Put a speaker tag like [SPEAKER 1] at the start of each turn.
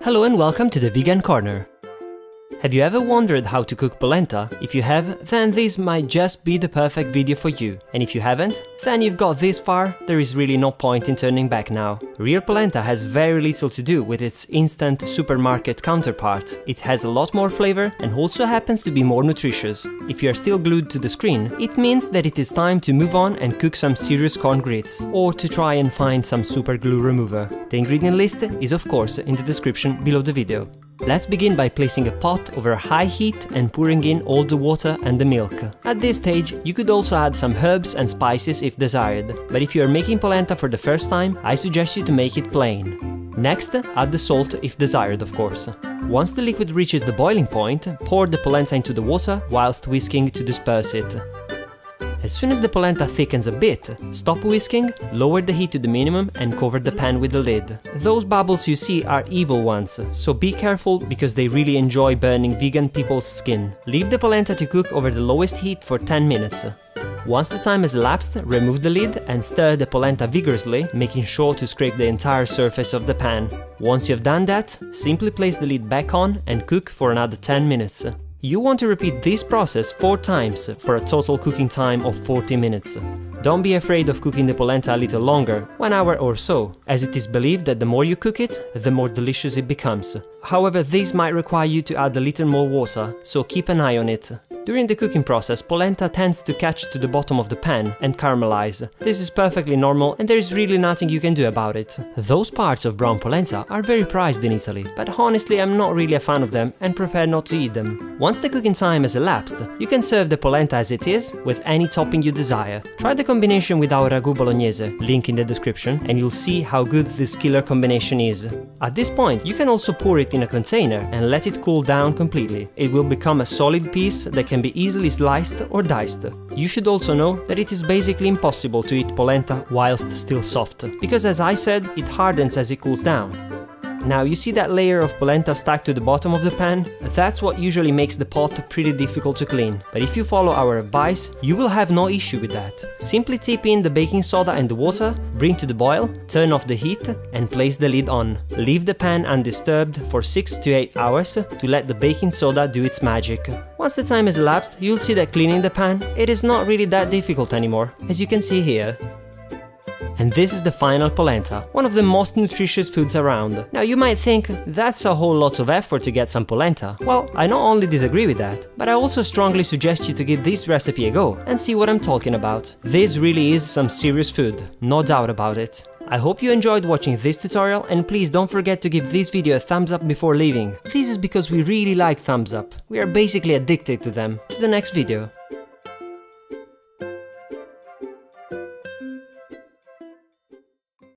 [SPEAKER 1] Hello and welcome to the Vegan Corner. Have you ever wondered how to cook polenta? If you have, then this might just be the perfect video for you. And if you haven't, then you've got this far, there is really no point in turning back now. Real polenta has very little to do with its instant supermarket counterpart. It has a lot more flavor and also happens to be more nutritious. If you are still glued to the screen, it means that it is time to move on and cook some serious corn grits, or to try and find some super glue remover. The ingredient list is of course in the description below the video. Let's begin by placing a pot over high heat and pouring in all the water and the milk. At this stage, you could also add some herbs and spices if desired, but if you are making polenta for the first time, I suggest you to make it plain. Next, add the salt if desired, of course. Once the liquid reaches the boiling point, pour the polenta into the water whilst whisking to disperse it. As soon as the polenta thickens a bit, stop whisking, lower the heat to the minimum and cover the pan with the lid. Those bubbles you see are evil ones, so be careful because they really enjoy burning vegan people's skin. Leave the polenta to cook over the lowest heat for 10 minutes. Once the time has elapsed, remove the lid and stir the polenta vigorously, making sure to scrape the entire surface of the pan. Once you have done that, simply place the lid back on and cook for another 10 minutes. You want to repeat this process 4 times for a total cooking time of 40 minutes. Don't be afraid of cooking the polenta a little longer, 1 hour or so, as it is believed that the more you cook it, the more delicious it becomes. However, this might require you to add a little more water, so keep an eye on it. During the cooking process, polenta tends to catch to the bottom of the pan and caramelize. This is perfectly normal and there is really nothing you can do about it. Those parts of brown polenta are very prized in Italy, but honestly I'm not really a fan of them and prefer not to eat them. Once the cooking time has elapsed, you can serve the polenta as it is, with any topping you desire. Try the combination with our ragu bolognese, link in the description, and you'll see how good this killer combination is. At this point, you can also pour it in a container and let it cool down completely. It will become a solid piece that can be easily sliced or diced. You should also know that it is basically impossible to eat polenta whilst still soft, because as I said, it hardens as it cools down. Now you see that layer of polenta stuck to the bottom of the pan? That's what usually makes the pot pretty difficult to clean, but if you follow our advice, you will have no issue with that. Simply tip in the baking soda and the water, bring to the boil, turn off the heat and place the lid on. Leave the pan undisturbed for 6 to 8 hours to let the baking soda do its magic. Once the time has elapsed, you'll see that cleaning the pan, it is not really that difficult anymore, as you can see here. And this is the final polenta, one of the most nutritious foods around. Now you might think, that's a whole lot of effort to get some polenta. Well, I not only disagree with that, but I also strongly suggest you to give this recipe a go and see what I'm talking about. This really is some serious food, no doubt about it. I hope you enjoyed watching this tutorial and please don't forget to give this video a thumbs up before leaving. This is because we really like thumbs up. We are basically addicted to them. To the next video.